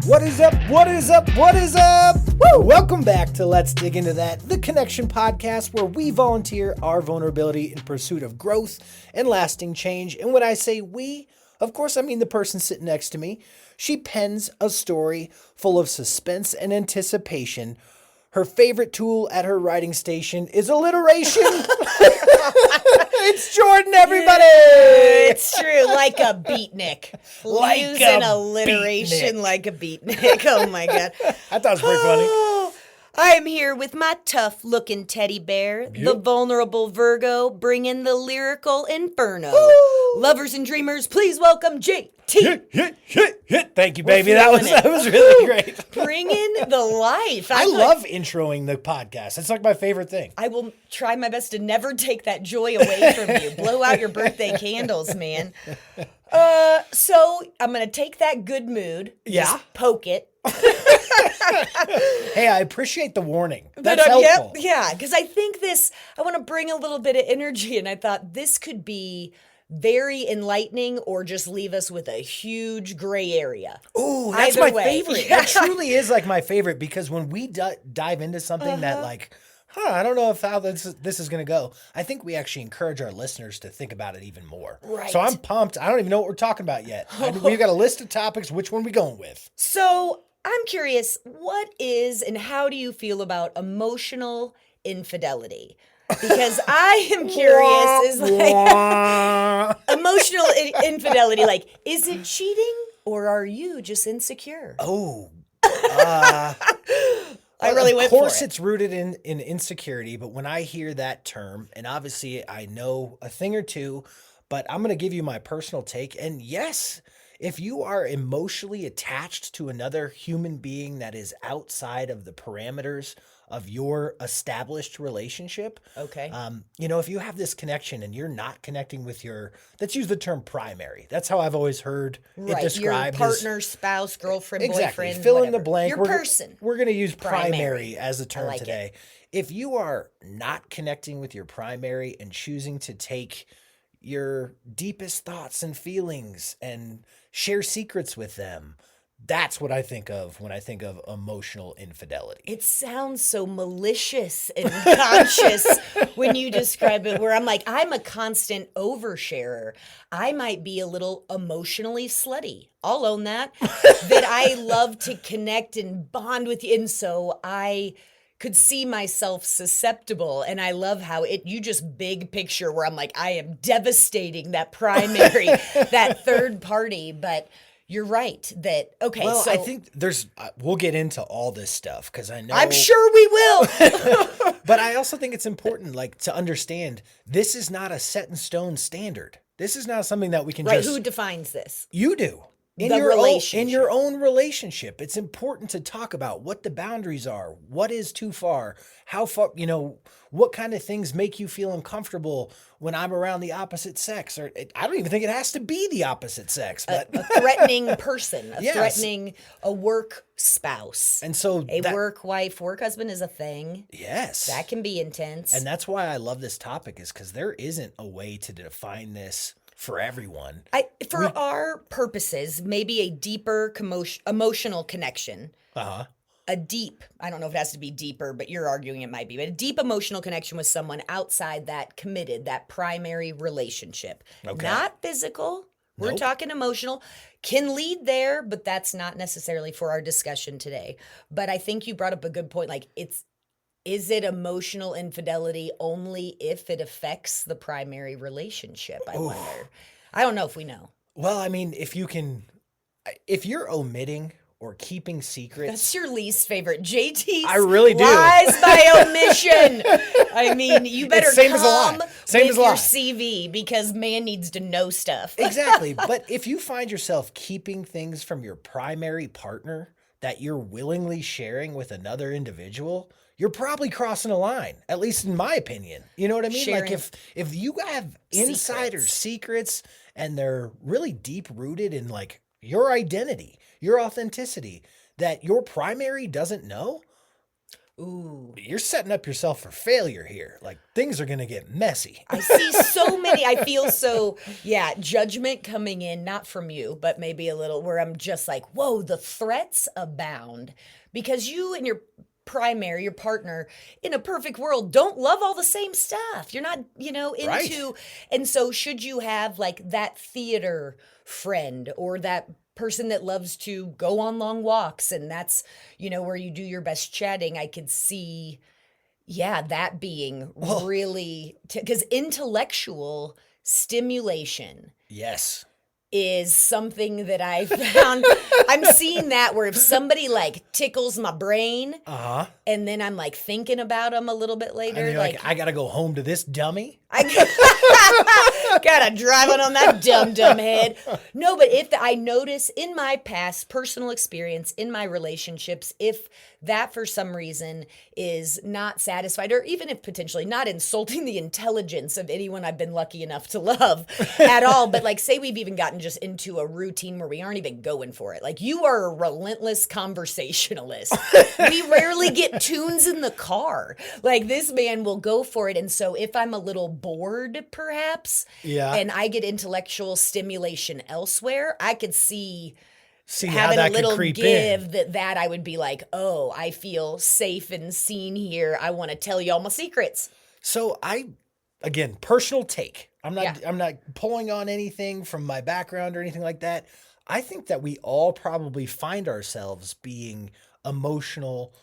What is up? What is up? What is up? Woo! Welcome back to Let's Dig Into That, the Connection podcast where we volunteer our vulnerability in pursuit of growth and lasting change. And when I say we, of course, I mean the person sitting next to me. She pens a story full of suspense and anticipation. Her favorite tool at her writing station is alliteration. It's Jordan, everybody. It's true, like a beatnik. Like Using a alliteration beatnik. like a beatnik. Oh my God. I thought it was pretty funny. Oh, I am here with my tough-looking teddy bear, the vulnerable Virgo, bringing the lyrical inferno. Woo! Lovers and dreamers, please welcome JT. Thank you, baby. That was really great. Bringing the life. I love introing the podcast. It's like my favorite thing. I will try my best to never take that joy away from you. Blow out your birthday candles, man. So I'm going to take that good mood. Yeah. Just poke it. Hey, I appreciate the warning. That's helpful. Yeah, because I think I want to bring a little bit of energy, and I thought this could be very enlightening or just leave us with a huge gray area. Ooh, that's Either my way. favorite. Yeah. That truly is like my favorite because when we dive into something that like, I don't know how this is going to go. I think we actually encourage our listeners to think about it even more. Right. So I'm pumped. I don't even know what we're talking about yet. We've got a list of topics. Which one are we going with? So I'm curious, what is and how do you feel about emotional infidelity? Because I am curious, is like emotional infidelity, like, is it cheating or are you just insecure? Oh, I really went for it. Of course, it's rooted in insecurity, but when I hear that term, and obviously I know a thing or two, but I'm going to give you my personal take. And yes, if you are emotionally attached to another human being that is outside of the parameters of your established relationship. Okay. If you have this connection and you're not connecting with let's use the term primary. That's how I've always heard it described. Your partner, spouse, girlfriend, Exactly. boyfriend, Fill in whatever. the blank. Your person. We're going to use primary Primary. as the term like today. If you are not connecting with your primary and choosing to take your deepest thoughts and feelings and share secrets with them, that's what I think of when I think of emotional infidelity. It sounds so malicious and conscious when you describe it, where I'm like, I'm a constant oversharer. I might be a little emotionally slutty. I'll own that. That I love to connect and bond with you. And so I could see myself susceptible. And I love how you just big picture where I'm like, I am devastating that primary, that third party. But you're right that, okay. Well, so I think we'll get into all this stuff because I know. I'm sure we will. But I also think it's important, to understand this is not a set in stone standard. This is not something that we can Right, just. who defines this? You do. In your own relationship, it's important to talk about what the boundaries are, what is too far, how far, what kind of things make you feel uncomfortable when I'm around the opposite sex. Or I don't even think it has to be the opposite sex, but A threatening person, Yes. threatening a work spouse. And so work wife, work husband is a thing. Yes. That can be intense. And that's why I love this topic is because there isn't a way to define this for everyone. For our purposes, maybe a deeper emotional connection. Uh-huh. I don't know if it has to be deeper, but you're arguing it might be, but a deep emotional connection with someone outside that committed, that primary relationship. Okay. Not physical. We're Nope. talking emotional. Can lead there, but that's not necessarily for our discussion today. But I think you brought up a good point. Is it emotional infidelity only if it affects the primary relationship? I wonder. I don't know if we know. Well, I mean, if you're omitting or keeping secrets. That's your least favorite. JT. I really do. Lies by omission. I mean, you better same as a lie. come Same with as a lie. your CV because man needs to know stuff. Exactly. But if you find yourself keeping things from your primary partner that you're willingly sharing with another individual, you're probably crossing a line, at least in my opinion. You know what I mean? Sharing if you have insider secrets and they're really deep rooted in your identity, your authenticity that your primary doesn't know, Ooh. you're setting up yourself for failure here. Like things are going to get messy. I see so many. I feel so, yeah, judgment coming in, not from you, but maybe a little where I'm just like, whoa, the threats abound because you and your partner in a perfect world don't love all the same stuff. You're not, Right. into, and so should you have like that theater friend or that person that loves to go on long walks and that's, where you do your best chatting, I could see yeah, that being Well, really because intellectual stimulation yes. is something that I found. I'm seeing that where if somebody like tickles my brain Uh-huh. and then I'm like thinking about them a little bit And later, you're like, I got to go home to this dummy. I gotta drive it on that dumb head. No, but if I notice in my past personal experience in my relationships, if that for some reason is not satisfied, or even if potentially not insulting the intelligence of anyone I've been lucky enough to love at all, but like say we've even gotten just into a routine where we aren't even going for it. Like you are a relentless conversationalist. We rarely get tunes in the car. Like this man will go for it. And so if I'm a little bored, perhaps, Yeah. and I get intellectual stimulation elsewhere, I could see how having that a little could creep give in. that I would be like, oh, I feel safe and seen here. I want to tell you all my secrets. So again, personal take. Yeah. I'm not pulling on anything from my background or anything like that. I think that we all probably find ourselves being emotional,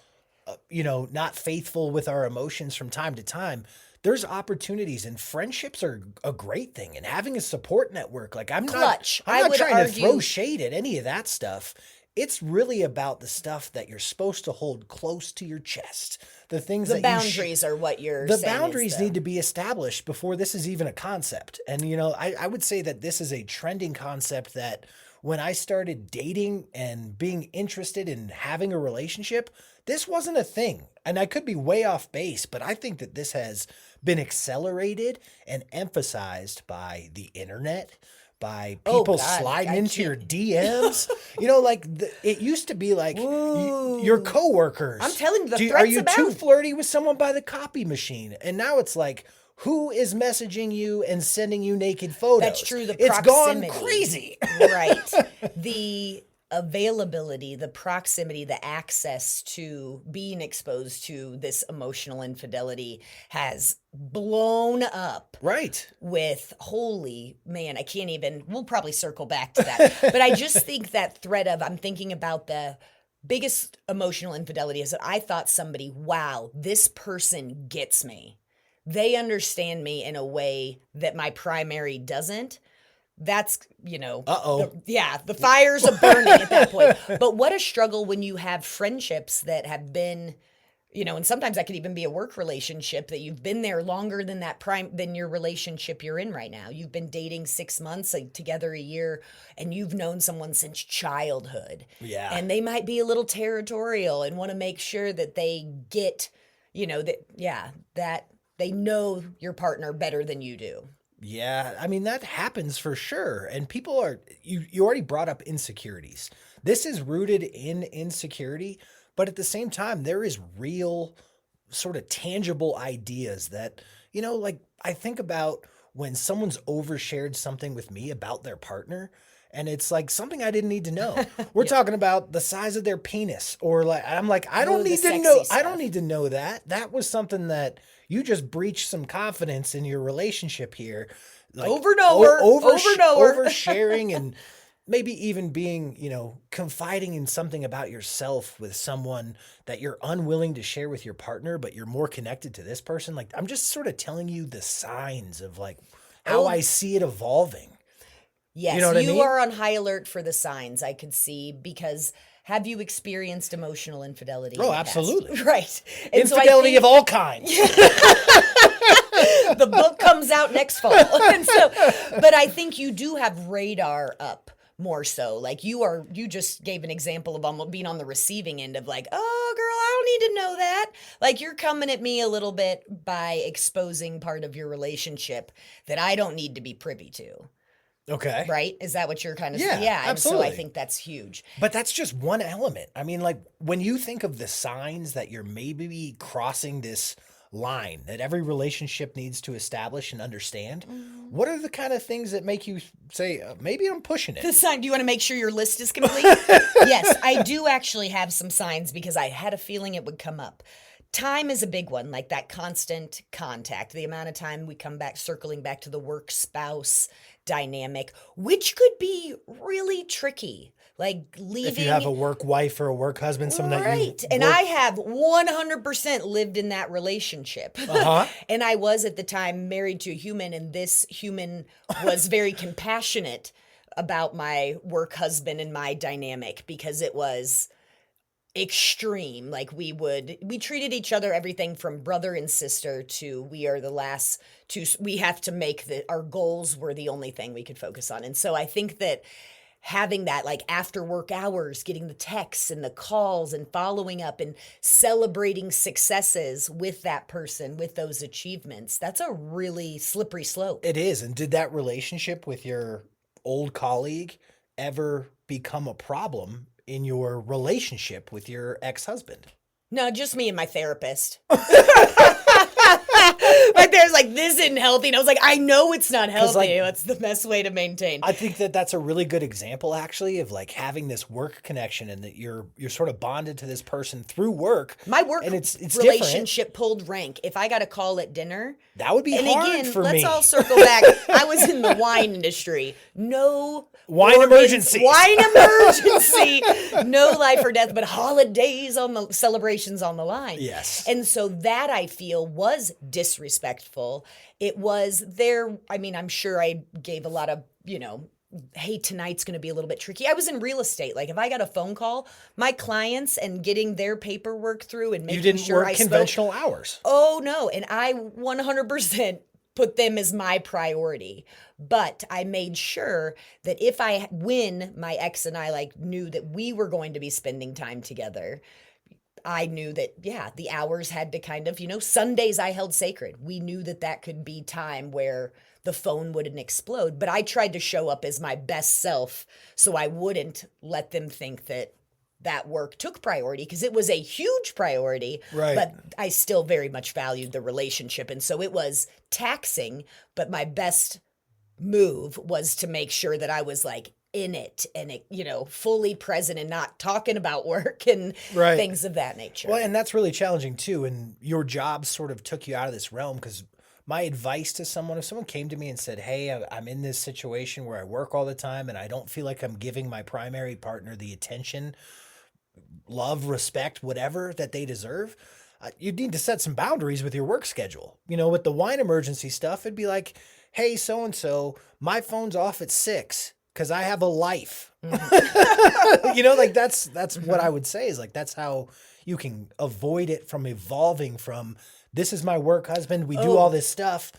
not faithful with our emotions from time to time. There's opportunities and friendships are a great thing and having a support network. Like Clutch. I'm I not would trying to throw argue- shade at any of that stuff. It's really about the stuff that you're supposed to hold close to your chest. The things The that boundaries are what you're the saying. boundaries need to be established before this is even a concept. And, I would say that this is a trending concept that when I started dating and being interested in having a relationship, this wasn't a thing. And I could be way off base, but I think that this has been accelerated and emphasized by the internet, by Oh, people God, sliding I into your can't- DMs. It used to be like your Ooh. coworkers. I'm telling you, the Are threats you too abound. flirty with someone by the copy machine? And now it's like, who is messaging you and sending you naked photos? That's true. The It's proximity. gone crazy. Right. The availability, the proximity, the access to being exposed to this emotional infidelity has blown up Right. with holy man, I can't even, we'll probably circle back to that. But I just think that thread of, I'm thinking about the biggest emotional infidelity is that I thought somebody, wow, this person gets me. They understand me in a way that my primary doesn't. That's, Uh-oh. the fires are burning at that point. But what a struggle when you have friendships that have been, and sometimes that could even be a work relationship that you've been there longer than than your relationship you're in right now. You've been dating 6 months, like together a year, and you've known someone since childhood. Yeah. And they might be a little territorial and want to make sure that they get, that they know your partner better than you do. Yeah, I mean that happens for sure. And people are you already brought up insecurities. This is rooted in insecurity, but at the same time there is real sort of tangible ideas that, like I think about when someone's overshared something with me about their partner and it's like something I didn't need to know. We're talking about the size of their penis or I'm like I don't Ooh, the need to sexy know. I stuff. don't need to know that. That was something that you just breached some confidence in your relationship here. Like Over and over, over and over. oversharing and maybe even being, confiding in something about yourself with someone that you're unwilling to share with your partner, but you're more connected to this person. Like I'm just sort of telling you the signs of like how Oh. I see it evolving. Yes, You know what I mean? are on high alert for the signs, I could see, because have you experienced emotional infidelity? Oh, in the past? absolutely. Right. And so I Infidelity think of all kinds. the book comes out next fall. And so, but I think you do have radar up more so. Like you just gave an example of almost being on the receiving end of like, oh girl, I don't need to know that. Like you're coming at me a little bit by exposing part of your relationship that I don't need to be privy to. Okay. right? Is that what you're kind of Yeah, yeah, and so I absolutely. think that's huge. But that's just one element. I mean, like when you think of the signs that you're maybe crossing this line that every relationship needs to establish and understand, Mm. what are the kind of things that make you say, maybe I'm pushing it? The sign, do you want to make sure your list is complete? Yes, I do actually have some signs because I had a feeling it would come up. Time is a big one, like that constant contact, the amount of time we come back, circling back to the work spouse dynamic, which could be really tricky. Like If you have a leaving. work wife or a work husband, someone that you Right. And work, I have 100% lived in that relationship. uh-huh. And I was at the time married to a human, and this human was very compassionate about my work husband and my dynamic because it was extreme. Like we treated each other everything from brother and sister to we are the last to we have to make our goals were the only thing we could focus on. And so I think that having that like after work hours, getting the texts and the calls and following up and celebrating successes with that person, with those achievements, that's a really slippery slope. It is. And did that relationship with your old colleague ever become a problem in your relationship with your ex-husband? No, just me and my therapist. Like there's like this isn't healthy, and I was like, I know it's not healthy. like, It's the best way to maintain. I think that that's a really good example, actually, of like having this work connection and that you're sort of bonded to this person through work. My work and it's relationship pulled rank. If I got a call at dinner, that would be and hard again, for let's me. all circle back. I was in the wine industry. No Wine emergency. Wine emergency. No life or death, but holidays on the celebrations on the line. Yes. And so that I feel was disrespectful. It was there. I mean, I'm sure I gave a lot of, hey, tonight's going to be a little bit tricky. I was in real estate. Like if I got a phone call, my clients and getting their paperwork through and making You didn't sure work I conventional hours. Oh no, and I 100% put them as my priority. But I made sure that when my ex and I like knew that we were going to be spending time together, I knew that, yeah, the hours had to kind of, Sundays I held sacred. We knew that that could be time where the phone wouldn't explode. But I tried to show up as my best self so I wouldn't let them think that work took priority because it was a huge priority, Right. but I still very much valued the relationship. And so it was taxing, but my best move was to make sure that I was like in it and, fully present and not talking about work and Right. things of that nature. Well, and that's really challenging too. And your job sort of took you out of this realm because my advice to someone, if someone came to me and said, hey, I'm in this situation where I work all the time and I don't feel like I'm giving my primary partner the attention, love, respect, whatever that they deserve, you need to set some boundaries with your work schedule. With the wine emergency stuff, it'd be like, hey, so-and-so, my phone's off at 6 because I have a life. Mm-hmm. Like that's what I would say is like, that's how you can avoid it from evolving from this is my work husband. We do all this stuff.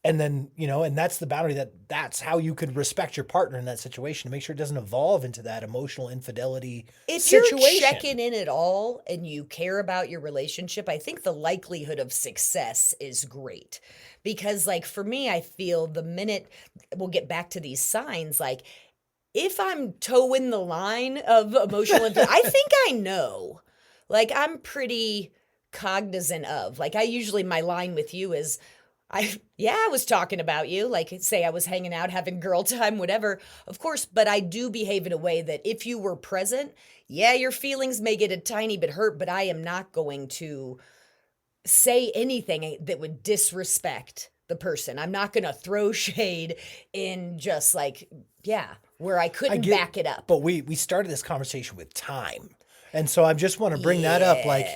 And then, and that's the boundary that's how you could respect your partner in that situation to make sure it doesn't evolve into that emotional infidelity If situation. you're checking in at all and you care about your relationship, I think the likelihood of success is great. Because, like, for me, I feel the minute we'll get back to these signs, like, if I'm toeing the line of emotional infidelity, I think I know. Like, I'm pretty cognizant of. Like, my line with you is, I was talking about you, like say I was hanging out, having girl time, whatever, of course, but I do behave in a way that if you were present, your feelings may get a tiny bit hurt, but I am not going to say anything that would disrespect the person. I'm not going to throw shade in just like, where I couldn't back it up. But we started this conversation with time. And so I just want to bring that up. Like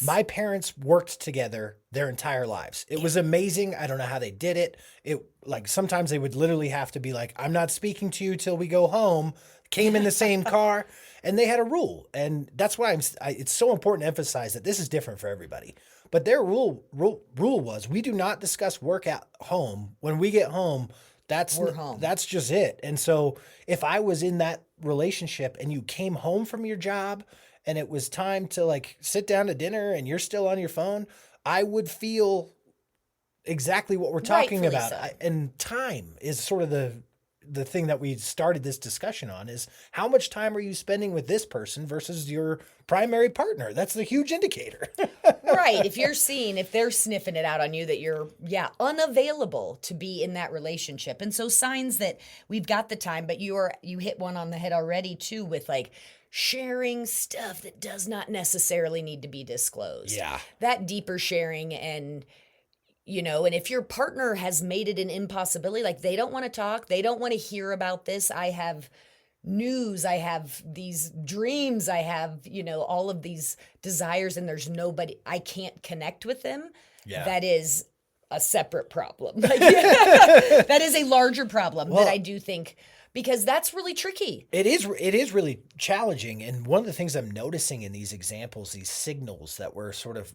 my parents worked together their entire lives. It was amazing. I don't know how they did it. It like sometimes they would literally have to be like, I'm not speaking to you till we go home. Came in the same car, and they had a rule. And that's why it's so important to emphasize that this is different for everybody. But their rule was we do not discuss work at home. When we get home, we're home. That's just it. And so if I was in that relationship and you came home from your job and it was time to like sit down to dinner and you're still on your phone, I would feel exactly what we're talking Rightfully about. so. And time is sort of the thing that we started this discussion on is how much time are you spending with this person versus your primary partner? That's the huge indicator. Right. If they're sniffing it out on you that you're, unavailable to be in that relationship. And so signs that we've got the time, but you hit one on the head already too with like sharing stuff that does not necessarily need to be disclosed. Yeah. That deeper sharing and and if your partner has made it an impossibility, like they don't want to talk, they don't want to hear about this. I have news, I have these dreams, I have, all of these desires, and there's nobody, I can't connect with them. Yeah. That is a separate problem. That is a larger problem that I do think, because that's really tricky. It is really challenging. And one of the things I'm noticing in these examples, these signals that we're sort of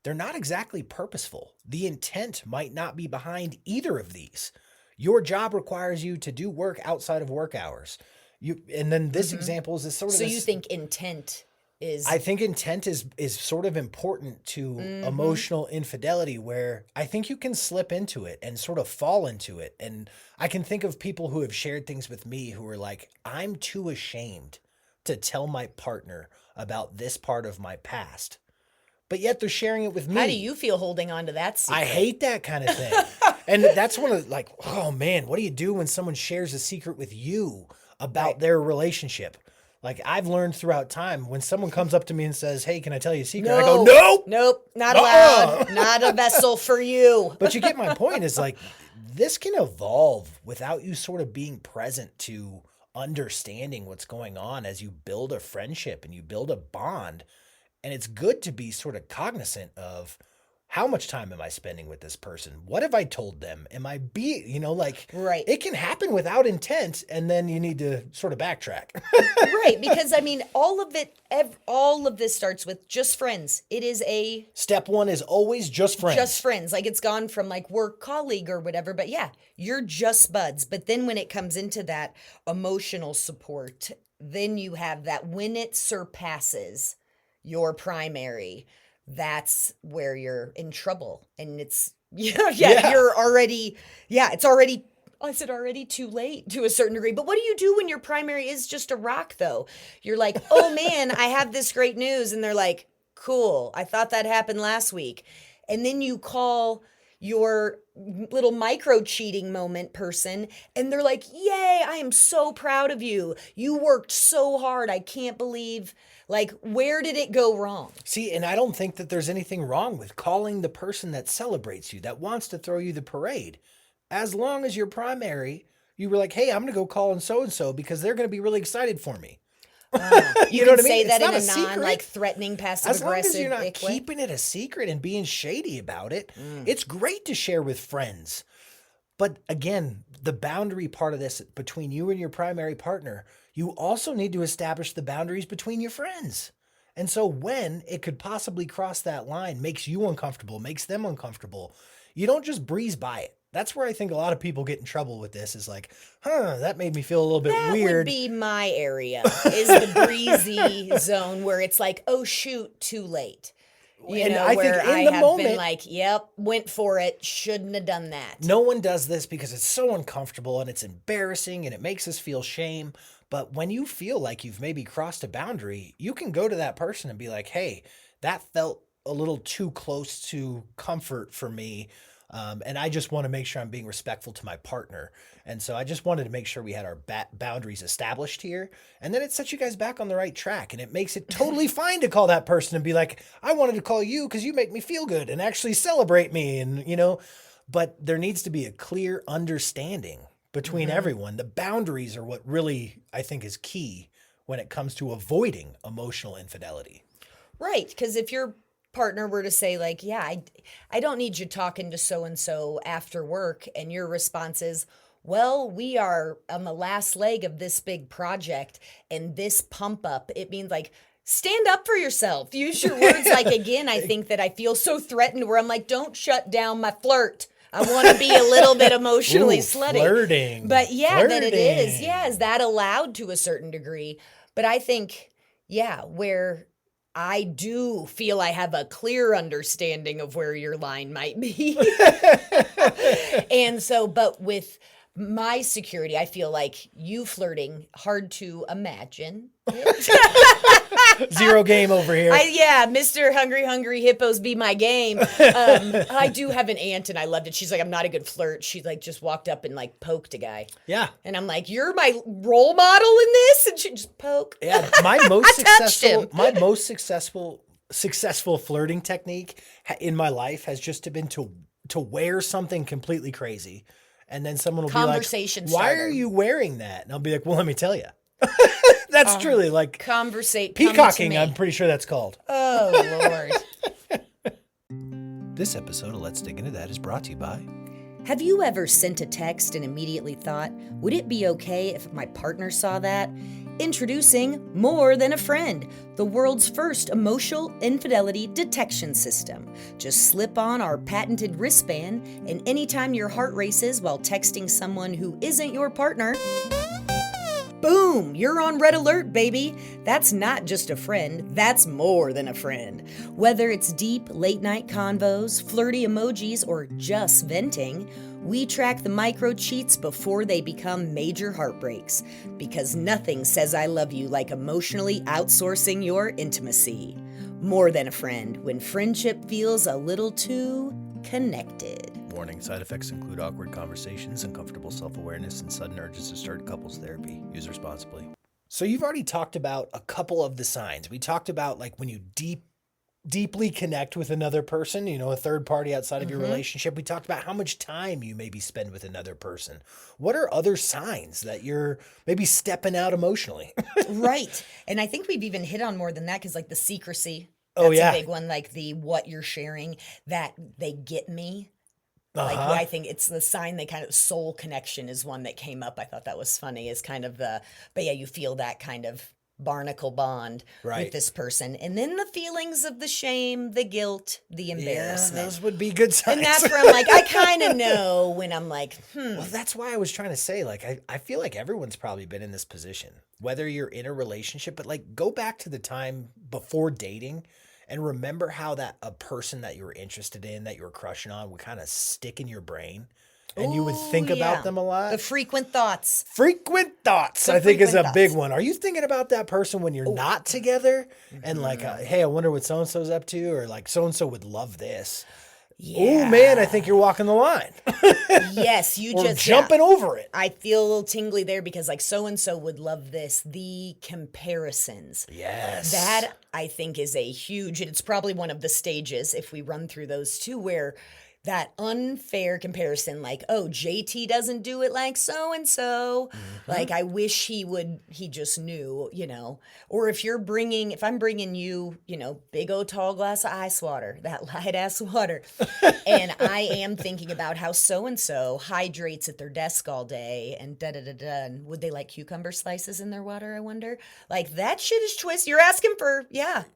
they're not exactly purposeful. The intent might not be behind either of these. Your job requires you to do work outside of work hours. And then this example is this sort of. So you think intent is? I think intent is sort of important to emotional infidelity, where I think you can slip into it and sort of fall into it. And I can think of people who have shared things with me who are like, I'm too ashamed to tell my partner about this part of my past. But yet they're sharing it with me. How do you feel holding on to that secret? I hate that kind of thing. And that's one of like, oh man, what do you do when someone shares a secret with you about their relationship? Like I've learned throughout time, when someone comes up to me and says, hey, can I tell you a secret? I go, nope. Nope, not allowed. Not a vessel for you. But you get my point, is like, this can evolve without you sort of being present to understanding what's going on as you build a friendship and you build a bond. And it's good to be sort of cognizant of, how much time am I spending with this person? What have I told them? Am I right. It can happen without intent, and then you need to sort of backtrack. Right. Because I mean, all of this starts with just friends. It is Step one is always just friends. Just friends. Like it's gone from like work colleague or whatever, but yeah, you're just buds. But then when it comes into that emotional support, then you have that when it surpasses your primary, that's where you're in trouble. And it's, you're already, it's already, I said already too late to a certain degree. But what do you do when your primary is just a rock though? You're like, oh man, I have this great news. And they're like, cool, I thought that happened last week. And then you call your little micro cheating moment person and they're like, yay, I am so proud of you. You worked so hard. I can't believe, like, where did it go wrong? See, and I don't think that there's anything wrong with calling the person that celebrates you, that wants to throw you the parade. As long as your primary, you were like, hey, I'm going to go call and so because they're going to be really excited for me. You know can what I say mean? that It's in not a a non secret. like threatening, passive As long aggressive. as you're not way. keeping it a secret and being shady about it, it's great to share with friends. But again, the boundary part of this between you and your primary partner, you also need to establish the boundaries between your friends. And so when it could possibly cross that line, makes you uncomfortable, makes them uncomfortable, you don't just breeze by it. That's where I think a lot of people get in trouble with this, is like, that made me feel a little bit weird. That would be my area, is the breezy zone where it's like, oh shoot, too late. I where think in I the have moment, been like, yep, went for it, shouldn't have done that. No one does this because it's so uncomfortable and it's embarrassing and it makes us feel shame. But when you feel like you've maybe crossed a boundary, you can go to that person and be like, hey, that felt a little too close to comfort for me. And I just want to make sure I'm being respectful to my partner. And so I just wanted to make sure we had our boundaries established here. And then it sets you guys back on the right track. And it makes it totally fine to call that person and be like, I wanted to call you because you make me feel good and actually celebrate me. And, but there needs to be a clear understanding between everyone. The boundaries are what really, I think, is key when it comes to avoiding emotional infidelity. Right. Because if your partner were to say like, yeah, I don't need you talking to so-and-so after work. And your response is, well, we are on the last leg of this big project and this pump up. It means like, stand up for yourself. Use your words. Like, again, I think that I feel so threatened where I'm like, don't shut down my flirt. I want to be a little bit emotionally slutty. Flirting. But flirting. that it is. Yeah, is that allowed to a certain degree? But I think, where I do feel I have a clear understanding of where your line might be. And so, but with my security, I feel like you flirting, hard to imagine. Zero game over here. Mr. Hungry Hippos be my game. I do have an aunt and I loved it. She's like, I'm not a good flirt. She like just walked up and like poked a guy. Yeah. And I'm like, you're my role model in this? And she just poke. Yeah. My most successful flirting technique in my life has just been to wear something completely crazy. And then someone will be like, why are you wearing that? And I'll be like, well, let me tell you. That's truly like peacocking. I'm pretty sure that's called. Oh, Lord. This episode of Let's Dig Into That is brought to you by... Have you ever sent a text and immediately thought, would it be okay if my partner saw that? Introducing More Than a Friend, the world's first emotional infidelity detection system. Just slip on our patented wristband, and anytime your heart races while texting someone who isn't your partner, boom, you're on red alert, baby. That's not just a friend, that's more than a friend. Whether it's deep late-night convos, flirty emojis, or just venting, we track the micro cheats before they become major heartbreaks. Because nothing says I love you like emotionally outsourcing your intimacy. More than a friend, when friendship feels a little too connected. Warning, side effects include awkward conversations, uncomfortable self-awareness, and sudden urges to start couples therapy. Use responsibly. So you've already talked about a couple of the signs. We talked about like when you deeply connect with another person, a third party outside of your relationship. We talked about how much time you maybe spend with another person. What are other signs that you're maybe stepping out emotionally? Right. And I think we've even hit on more than that because like the secrecy. That's a big one. Like the what you're sharing, that they get me. Like I think it's the sign they kind of soul connection is one that came up. I thought that was funny is kind of but yeah, you feel that kind of barnacle bond with this person. And then the feelings of the shame, the guilt, the embarrassment. Yeah, those would be good signs. And that's where I'm like, I kind of know when I'm like, Well, that's why I was trying to say, like, I feel like everyone's probably been in this position, whether you're in a relationship, but like go back to the time before dating and remember how that a person that you were interested in, that you were crushing on would kind of stick in your brain. And you would think about them a lot. The frequent thoughts. I think is a big one. Are you thinking about that person when you're not together? And like, hey, I wonder what so-and-so's up to? Or like, so-and-so would love this. Yeah. Oh, man, I think you're walking the line. Yes, you or just... jumping over it. I feel a little tingly there because like so-and-so would love this. The comparisons. Yes. That, I think, is a huge... And it's probably one of the stages, if we run through those two, where... that unfair comparison, like, oh, JT doesn't do it like so-and-so. Like, I wish he just knew, Or if I'm bringing you, big old tall glass of ice water, that light ass water. And I am thinking about how so-and-so hydrates at their desk all day and da-da-da-da. And would they like cucumber slices in their water, I wonder? Like, that shit is twist. You're asking for,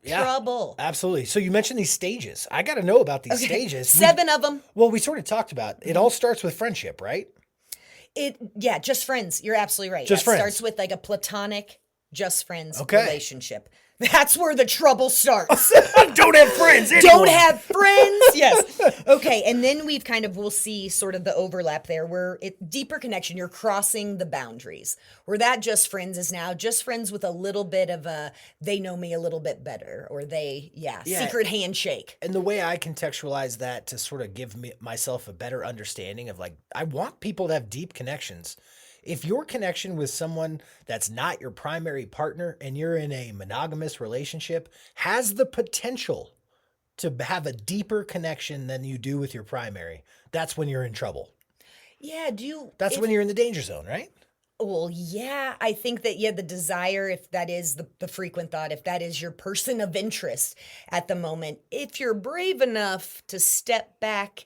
trouble. Absolutely. So you mentioned these stages. I got to know about these stages. 7 of them. Well, we sort of talked about it. All starts with friendship, right? Just friends. You're absolutely right. Just friends. Starts with like a platonic, just friends relationship. That's where the trouble starts. Don't have friends. Don't have friends. Yes. Okay. And then we'll see sort of the overlap there where deeper connection, you're crossing the boundaries where that just friends is now just friends with a little bit of they know me a little bit better or secret handshake. And the way I contextualize that to sort of give myself a better understanding of like, I want people to have deep connections. If your connection with someone that's not your primary partner and you're in a monogamous relationship has the potential to have a deeper connection than you do with your primary, that's when you're in trouble. Yeah, That's when you're in the danger zone, right? Well, yeah, I think that, the desire, if that is the frequent thought, if that is your person of interest at the moment, if you're brave enough to step back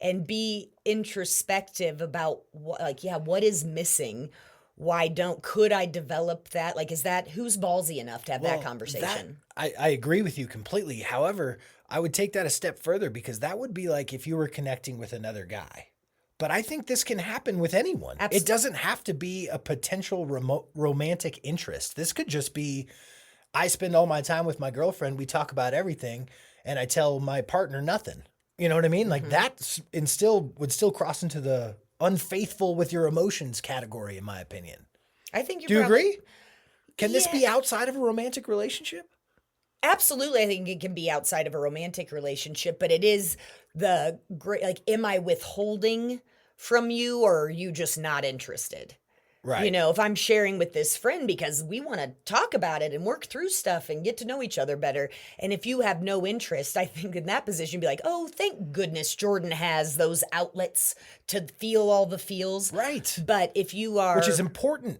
and be introspective about what is missing? Could I develop that? Like, who's ballsy enough to have that conversation? I agree with you completely. However, I would take that a step further because that would be like if you were connecting with another guy. But I think this can happen with anyone. Absolutely. It doesn't have to be a potential romantic interest. This could just be, I spend all my time with my girlfriend. We talk about everything and I tell my partner nothing. You know what I mean? Like that would still cross into the unfaithful with your emotions category, in my opinion. I think Do you agree? Can this be Yeah. outside of a romantic relationship? Absolutely, I think it can be outside of a romantic relationship, but it is the great, like, am I withholding from you or are you just not interested? Right. If I'm sharing with this friend because we want to talk about it and work through stuff and get to know each other better. And if you have no interest, I think in that position, be like, oh, thank goodness Jordan has those outlets to feel all the feels. Right. But if you are. Which is important.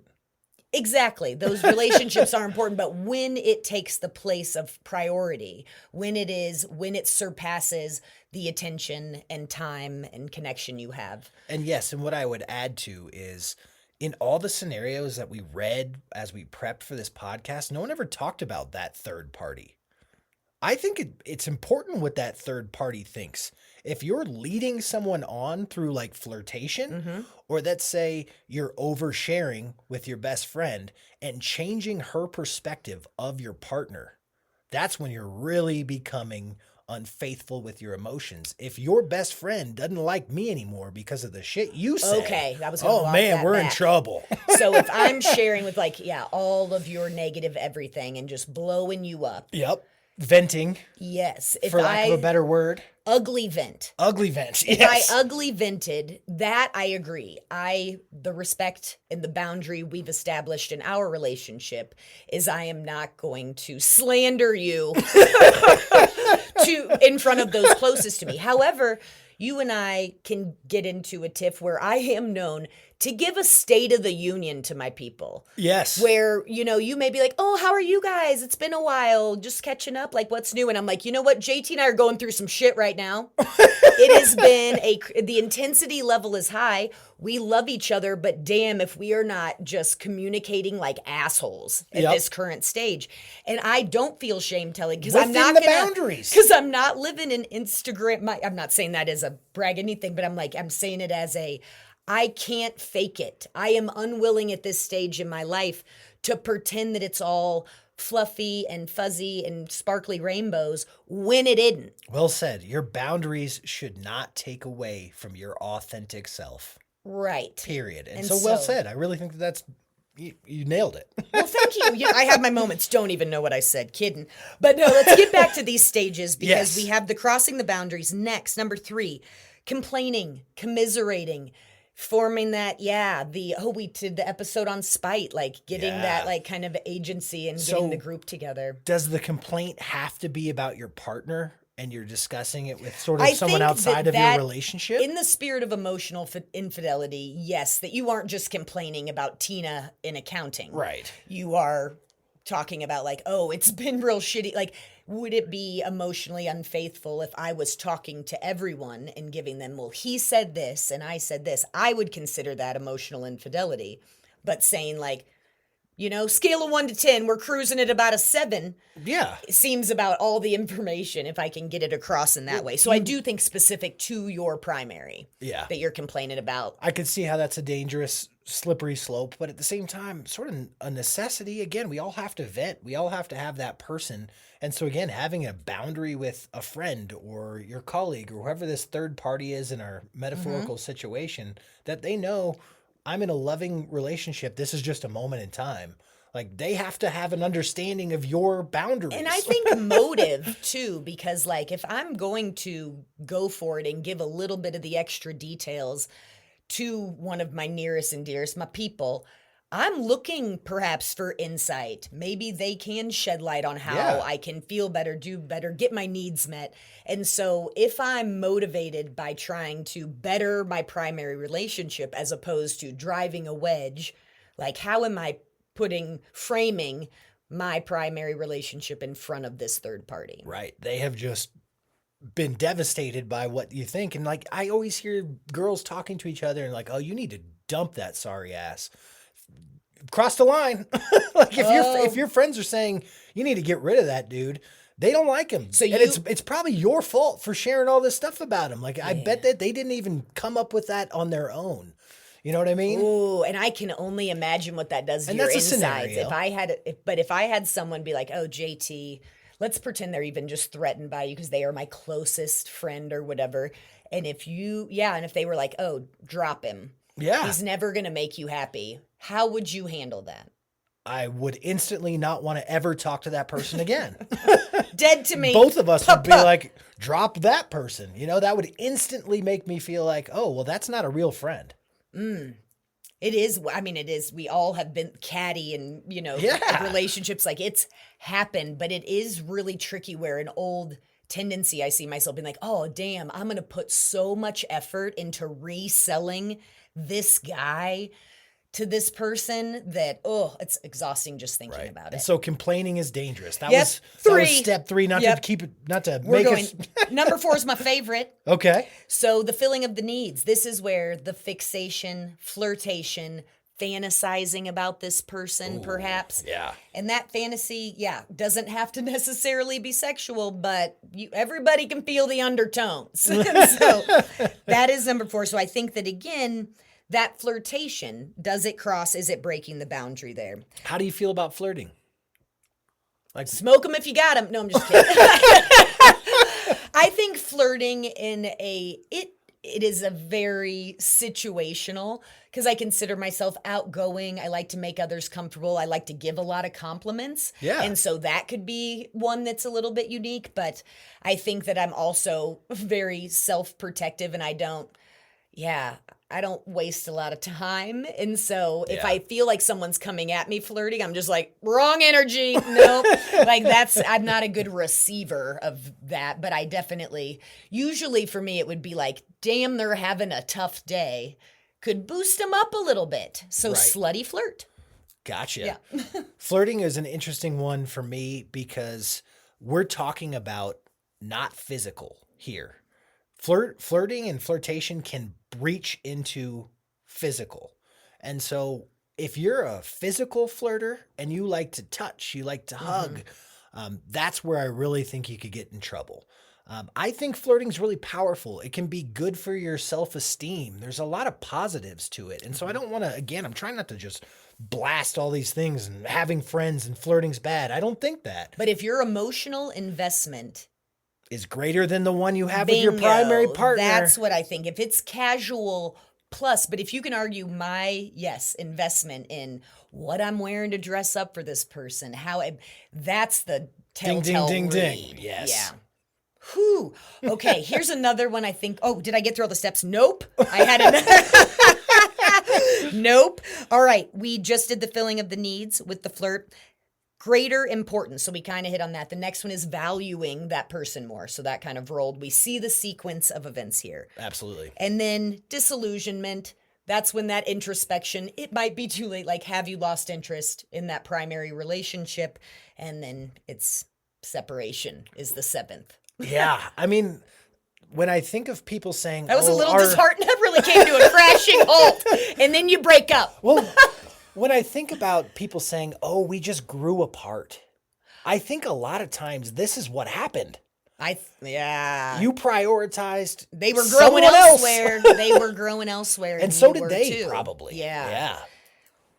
Exactly. Those relationships are important, but when it takes the place of priority, when it surpasses the attention and time and connection you have. And yes, and what I would add to is in all the scenarios that we read as we prepped for this podcast, no one ever talked about that third party. I think it's important what that third party thinks. If you're leading someone on through like flirtation, or let's say you're oversharing with your best friend and changing her perspective of your partner, that's when you're really becoming unfaithful with your emotions. If your best friend doesn't like me anymore because of the shit you said, Okay, that was gonna walk man, that we're in back. trouble. So if I'm sharing with all of your negative everything and just blowing you up. Yep. Venting, Yes. If for lack of a better word. ugly vent. Ugly vent. If Yes. I ugly vented, that I agree. The respect and the boundary we've established in our relationship is I am not going to slander you in front of those closest to me. However, you and I can get into a tiff where I am known to give a state of the union to my people. Yes. Where, you may be like, oh, how are you guys? It's been a while, just catching up, like what's new? And I'm like, you know what? JT and I are going through some shit right now. It has been the intensity level is high. We love each other, but damn if we are not just communicating like assholes at this current stage. And I don't feel shame telling because I'm not Within the boundaries. Because I'm not living in Instagram. I'm not saying that as a brag anything, but I'm saying it as I can't fake it. I am unwilling at this stage in my life to pretend that it's all fluffy and fuzzy and sparkly rainbows when it isn't. Well said. Your boundaries should not take away from your authentic self. Right. Period. And so well said. I really think that's you nailed it. Well, thank you. I have my moments. Don't even know what I said. Kidding. But no, let's get back to these stages because we have the crossing the boundaries. Next, number 3, complaining, commiserating, forming that, we did the episode on spite, like getting that like kind of agency and getting the group together. Does the complaint have to be about your partner and you're discussing it with sort of someone outside of your relationship? In the spirit of emotional infidelity, yes, that you aren't just complaining about Tina in accounting. Right. You are talking about like, oh, it's been real shitty. Like, would it be emotionally unfaithful if I was talking to everyone and giving them, well, he said this and I said this? I would consider that emotional infidelity. But saying like, scale of 1 to 10, we're cruising at about a 7. Yeah. It seems about all the information if I can get it across in that way. So I do think specific to your primary that you're complaining about. I could see how that's a dangerous, slippery slope, but at the same time, sort of a necessity. Again, we all have to vent. We all have to have that person. And so again, having a boundary with a friend or your colleague or whoever this third party is in our metaphorical situation, that they know I'm in a loving relationship. This is just a moment in time. Like they have to have an understanding of your boundaries. And I think motive too, because like if I'm going to go for it and give a little bit of the extra details to one of my nearest and dearest, my people, I'm looking perhaps for insight. Maybe they can shed light on how I can feel better, do better, get my needs met. And so if I'm motivated by trying to better my primary relationship as opposed to driving a wedge, like how am I framing my primary relationship in front of this third party? Right. They have just been devastated by what you think. And like, I always hear girls talking to each other and like, oh, you need to dump that sorry ass. Cross the line. Like if your friends are saying you need to get rid of that dude, they don't like him. So it's probably your fault for sharing all this stuff about him. Like I bet that they didn't even come up with that on their own. You know what I mean? Ooh, and I can only imagine what that does to your insides. If I had someone be like, "Oh, JT, let's pretend they're even just threatened by you because they are my closest friend or whatever." And if they were like, oh, drop him. Yeah. He's never going to make you happy. How would you handle that? I would instantly not want to ever talk to that person again. Dead to me. Both of us would be like, drop that person. That would instantly make me feel like, oh, well, that's not a real friend. It is. I mean, it is. We all have been catty and, relationships. Like, it's happened, but it is really tricky where an old tendency I see myself being like, oh, damn, I'm going to put so much effort into reselling this guy to this person that, it's exhausting just thinking about it. And so complaining is dangerous. That Yep. was Three. step 3, not to We're make going, us. number 4 is my favorite. Okay. So the filling of the needs. This is where the fixation, flirtation, fantasizing about this person, perhaps. Yeah. And that fantasy, doesn't have to necessarily be sexual, but everybody can feel the undertones. So that is number 4. So I think that, again, that flirtation, is it breaking the boundary there? How do you feel about flirting? Like, smoke them if you got them. No, I'm just kidding. I think flirting it is a very situational, because I consider myself outgoing. I like to make others comfortable. I like to give a lot of compliments. Yeah. And so that could be one that's a little bit unique, but I think that I'm also very self-protective, and I don't waste a lot of time. And so if I feel like someone's coming at me flirting, I'm just like, wrong energy. Nope. I'm not a good receiver of that, but I definitely, usually for me, it would be like, damn, they're having a tough day. Could boost them up a little bit. So slutty flirt. Gotcha. Yeah. Flirting is an interesting one for me because we're talking about not physical here. Flirting and flirtation can breach into physical. And so if you're a physical flirter and you like to touch, you like to hug, that's where I really think you could get in trouble. I think flirting is really powerful. It can be good for your self-esteem. There's a lot of positives to it. And so I don't want to, again, I'm trying not to just blast all these things and having friends and flirting's bad. I don't think that. But if your emotional investment is greater than the one you have with your primary partner. That's what I think. If it's casual plus, but if you can argue my, investment in what I'm wearing to dress up for this person, that's the telltale ding, ding, read. ding. Yes. Yeah. Whew. Okay, here's another one I think. Oh, did I get through all the steps? Nope. I had another. Nope. All right. We just did the filling of the needs with the flirt. Greater importance. So we kind of hit on that. The next one is valuing that person more. So that kind of rolled. We see the sequence of events here. Absolutely. And then disillusionment. That's when that introspection, it might be too late. Like, have you lost interest in that primary relationship? And then it's separation is the 7th. Yeah. I mean, when I think of people saying, that was a little disheartening. That really came to a crashing halt. And then you break up. Well, when I think about people saying, oh, we just grew apart, I think a lot of times this is what happened. You prioritized. They were growing elsewhere. They were growing elsewhere. And so did they too. probably. Yeah.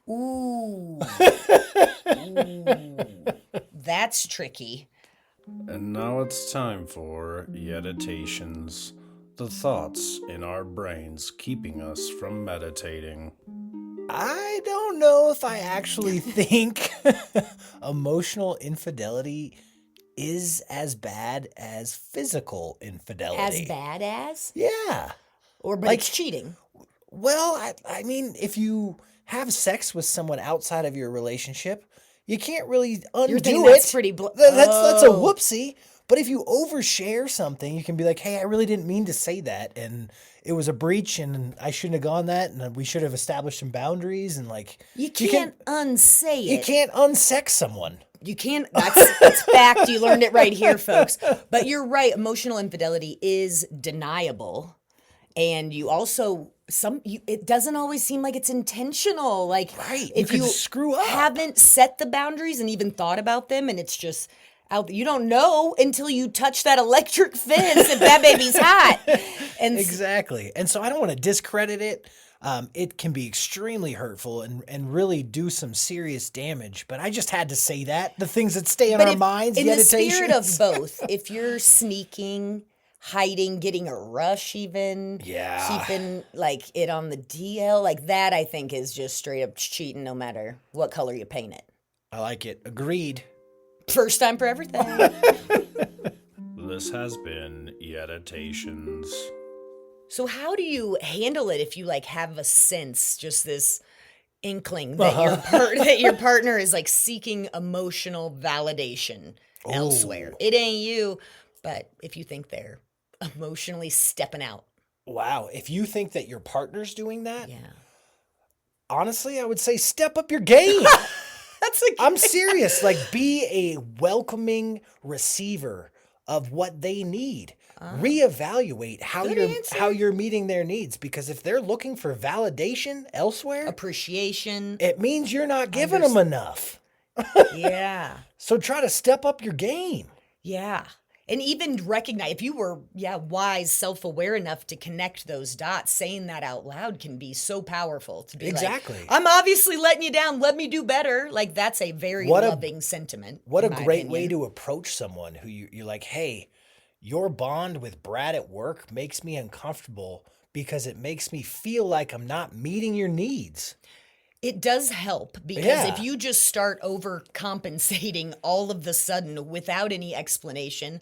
Ooh. That's tricky. And now it's time for Yeditations, the thoughts in our brains keeping us from meditating. I don't know if I actually think emotional infidelity is as bad as physical infidelity. As bad as? Yeah. But it's cheating. Well, I mean, if you have sex with someone outside of your relationship, you can't really undo it. That's pretty that's a whoopsie. But if you overshare something, you can be like, hey, I really didn't mean to say that. And it was a breach and I shouldn't have gone that. And we should have established some boundaries. And you can't unsay it. You can't unsex someone. You can't. That's fact. You learned it right here, folks. But you're right. Emotional infidelity is deniable. And you also, it doesn't always seem like it's intentional. If you screw up, haven't set the boundaries and even thought about them, and it's just you don't know until you touch that electric fence if that baby's hot. And exactly. And so I don't want to discredit it. It can be extremely hurtful and really do some serious damage. But I just had to say that. The things that stay on our minds, in the spirit of both, if you're sneaking, hiding, getting a rush even. Yeah. Keeping like it on the DL. Like that I think is just straight up cheating no matter what color you paint it. I like it. Agreed. First time for everything. This has been Yeditations. So how do you handle it if you like have a sense, just this inkling that that your partner is like seeking emotional validation elsewhere? It ain't you, but if you think they're emotionally stepping out. Wow. If you think that your partner's doing that, Yeah. honestly, I would say step up your game. That's a I'm serious. Like, be a welcoming receiver of what they need. Reevaluate how you're meeting their needs, because if they're looking for validation elsewhere, appreciation. it means you're not giving them enough. Yeah. So try to step up your game. Yeah. And even recognize, if you were, wise, self-aware enough to connect those dots, saying that out loud can be so powerful to be Exactly. like, I'm obviously letting you down. Let me do better. Like, that's a very loving sentiment. What a in my great opinion. way to approach someone who you're like, hey, your bond with Brad at work makes me uncomfortable because it makes me feel like I'm not meeting your needs. It does help because if you just start overcompensating all of the sudden without any explanation,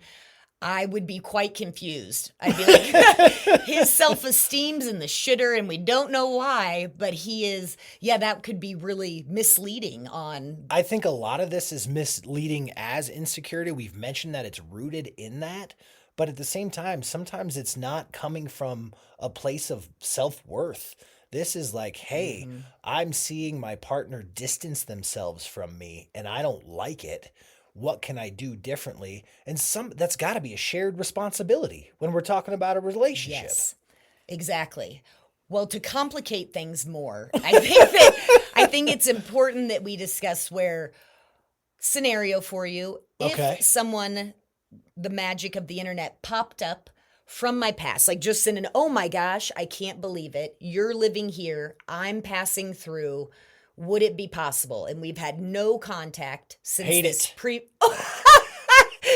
I would be quite confused. I'd be like, his self-esteem's in the shitter and we don't know why, but he is, that could be really misleading on. I think a lot of this is misleading as insecurity. We've mentioned that it's rooted in that, but at the same time, sometimes it's not coming from a place of self-worth. This is like, hey, I'm seeing my partner distance themselves from me and I don't like it. What can I do differently? And that's got to be a shared responsibility when we're talking about a relationship. Yes, exactly. Well, to complicate things more, I think it's important that we discuss where scenario for you. If someone, the magic of the internet popped up from my past, like just in an, oh my gosh, I can't believe it. You're living here. I'm passing through. Would it be possible? And we've had no contact since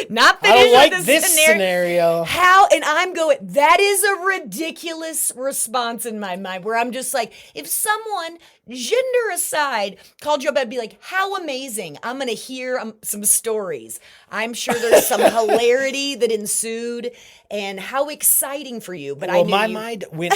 not finished. I don't like with this scenario. How? And I'm going, that is a ridiculous response in my mind where I'm just like, if someone, gender aside, called you up, I'd be like, how amazing. I'm going to hear some stories. I'm sure there's some hilarity that ensued and how exciting for you. But my mind went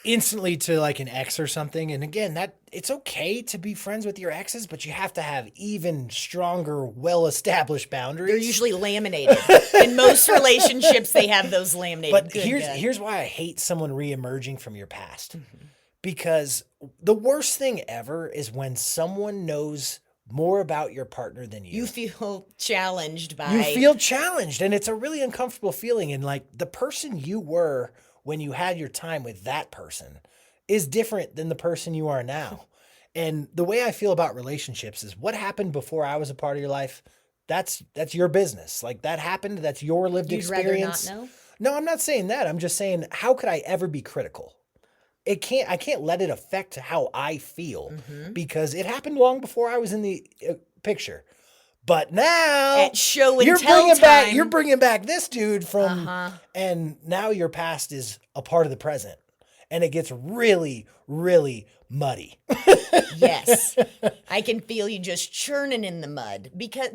instantly to like an ex or something. And again, that it's okay to be friends with your exes, but you have to have even stronger, well-established boundaries. They're usually laminated. In most relationships, they have those laminated. But here's why I hate someone reemerging from your past. Because the worst thing ever is when someone knows more about your partner than you. You feel challenged by... You feel challenged, and it's a really uncomfortable feeling. And like the person you were when you had your time with that person is different than the person you are now. And the way I feel about relationships is what happened before I was a part of your life, that's your business. Like that happened, that's your lived experience. You'd rather not know? No, I'm not saying that. I'm just saying, how could I ever be critical? I can't let it affect how I feel because it happened long before I was in the picture. But now at show and tell time, you're bringing back this dude from, and now your past is a part of the present, and it gets really, really muddy. Yes, I can feel you just churning in the mud because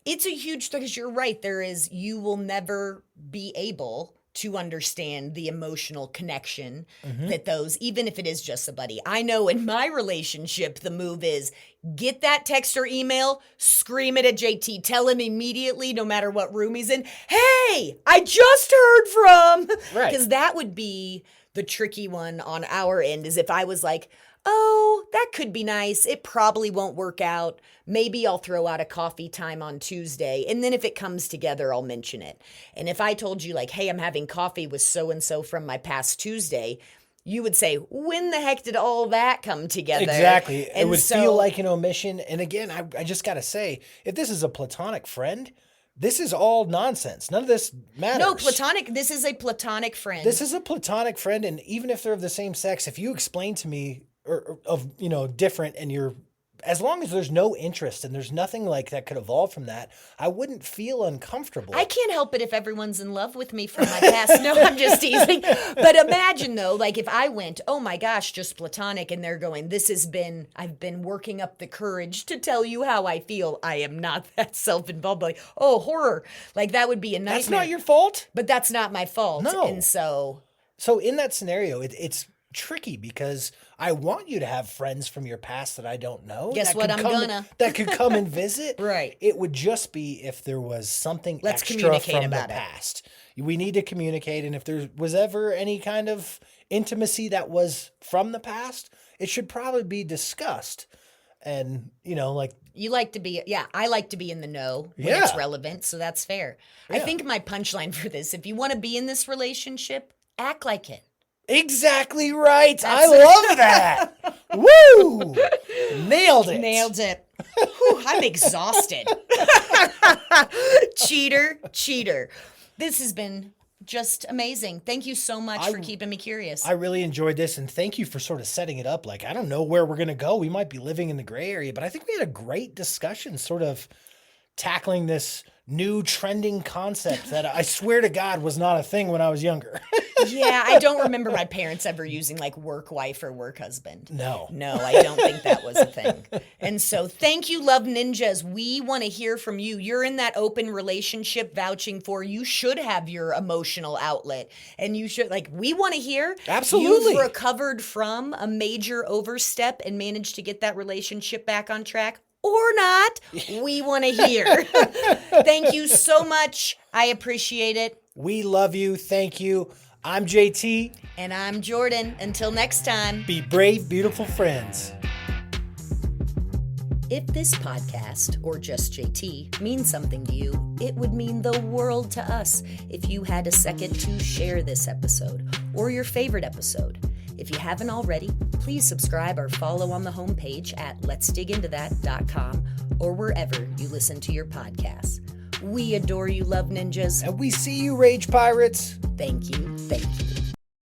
it's a huge thing. Because you're right, you will never be able to understand the emotional connection that even if it is just a buddy. I know in my relationship, the move is get that text or email, scream it at JT, tell him immediately, no matter what room he's in, hey, I just heard from, right? Because that would be the tricky one on our end is if I was like, oh, that could be nice. It probably won't work out. Maybe I'll throw out a coffee time on Tuesday. And then if it comes together, I'll mention it. And if I told you like, hey, I'm having coffee with so-and-so from my past Tuesday, you would say, when the heck did all that come together? Exactly. And it would feel like an omission. And again, I just got to say, if this is a platonic friend, this is all nonsense. None of this matters. No, this is a platonic friend. This is a platonic friend. And even if they're of the same sex, if you explain to me or of, different and you're as long as there's no interest and there's nothing like that could evolve from that, I wouldn't feel uncomfortable. I can't help it if everyone's in love with me from my past. No, I'm just teasing. But imagine though, like if I went, oh my gosh, just platonic, and they're going, I've been working up the courage to tell you how I feel. I am not that self-involved. Like, oh, horror. Like that would be a nightmare. That's not your fault. But that's not my fault. No. And so in that scenario, it's tricky because I want you to have friends from your past that I don't know. Guess what? That could come and visit. Right. It would just be if there was something Let's extra communicate from about the it. past. We need to communicate, and if there was ever any kind of intimacy that was from the past, it should probably be discussed. And like you like to be, I like to be in the know when it's relevant, so that's fair. I think my punchline for this, if you want to be in this relationship, act like it. Exactly right. I love that. Woo! Nailed it. Nailed it. Whew, I'm exhausted. Cheater. This has been just amazing. Thank you so much for keeping me curious. I really enjoyed this, and thank you for sort of setting it up. Like, I don't know where we're going to go. We might be living in the gray area, but I think we had a great discussion sort of tackling this new trending concept that I swear to God was not a thing when I was younger. Yeah, I don't remember my parents ever using like work wife or work husband. No, I don't think that was a thing. And so thank you, Love Ninjas. We want to hear from you. You're in that open relationship vouching for. You should have your emotional outlet. And you should, we want to hear. Absolutely. You've recovered from a major overstep and managed to get that relationship back on track. Or not, we want to hear. Thank you so much. I appreciate it. We love you. Thank you. I'm JT. And I'm Jordan. Until next time. Be brave, beautiful friends. If this podcast, or just JT, means something to you, it would mean the world to us if you had a second to share this episode or your favorite episode. If you haven't already, please subscribe or follow on the homepage at letsdigintothat.com or wherever you listen to your podcasts. We adore you, Love Ninjas. And we see you, Rage Pirates. Thank you.